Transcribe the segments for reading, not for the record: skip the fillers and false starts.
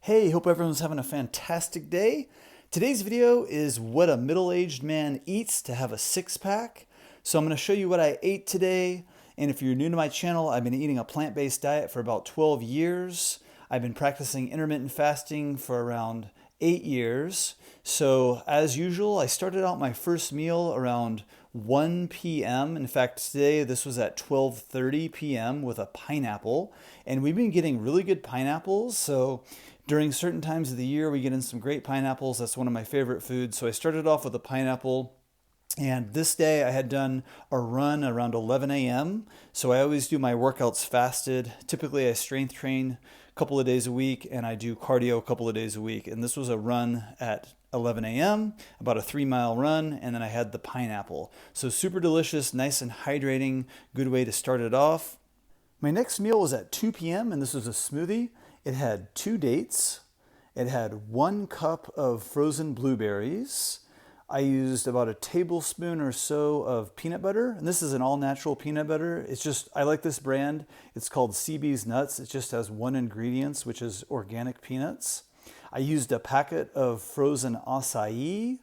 Hey, hope everyone's having a fantastic day. Today's video is what a middle-aged man eats to have a six-pack. So I'm going to show you what I ate today. And if you're new to my channel, I've been eating a plant-based diet for about 12 years. I've been practicing intermittent fasting for around 8 years. So as usual, I started out my first meal around 1 p.m. In fact, today this was at 12:30 p.m. with a pineapple. And we've been getting really good pineapples. So during certain times of the year, we get in some great pineapples. That's one of my favorite foods. So I started off with a pineapple. And this day I had done a run around 11 a.m. So I always do my workouts fasted. Typically I strength train a couple of days a week and I do cardio a couple of days a week. And this was a run at 11 a.m., about a 3-mile run, and then I had the pineapple. So super delicious, nice and hydrating, good way to start it off. My next meal was at 2 p.m. and this was a smoothie. It had 2 dates. It had 1 cup of frozen blueberries. I used about a tablespoon or so of peanut butter, and this is an all-natural peanut butter. I like this brand. It's called CB's Nuts. It just has 1 ingredient, which is organic peanuts. I used a packet of frozen acai.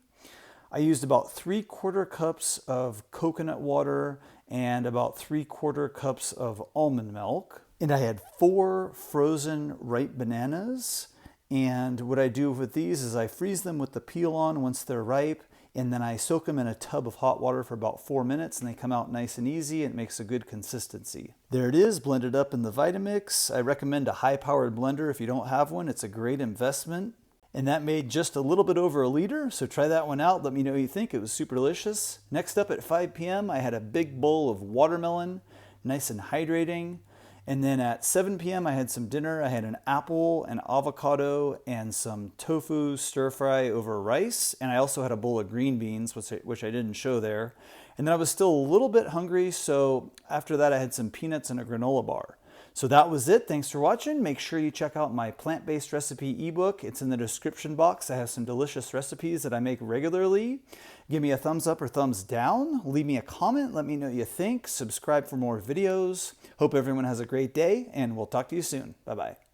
I used about 3/4 cups of coconut water and about 3/4 cups of almond milk. And I had 4 frozen ripe bananas. And what I do with these is I freeze them with the peel on once they're ripe, and then I soak them in a tub of hot water for about 4 minutes, and they come out nice and easy, and it makes a good consistency. There it is, blended up in the Vitamix. I recommend a high-powered blender if you don't have one. It's a great investment. And that made just a little bit over 1 liter, so try that one out. Let me know what you think. It was super delicious. Next up at 5 p.m., I had a big bowl of watermelon, nice and hydrating. And then at 7 p.m. I had some dinner. I had an apple, an avocado, and some tofu stir fry over rice. And I also had a bowl of green beans, which I didn't show there. And then I was still a little bit hungry, so after that I had some peanuts and a granola bar. So that was it. Thanks for watching. Make sure you check out my plant-based recipe ebook. It's in the description box. I have some delicious recipes that I make regularly. Give me a thumbs up or thumbs down. Leave me a comment. Let me know what you think. Subscribe for more videos. Hope everyone has a great day, and we'll talk to you soon. Bye-bye.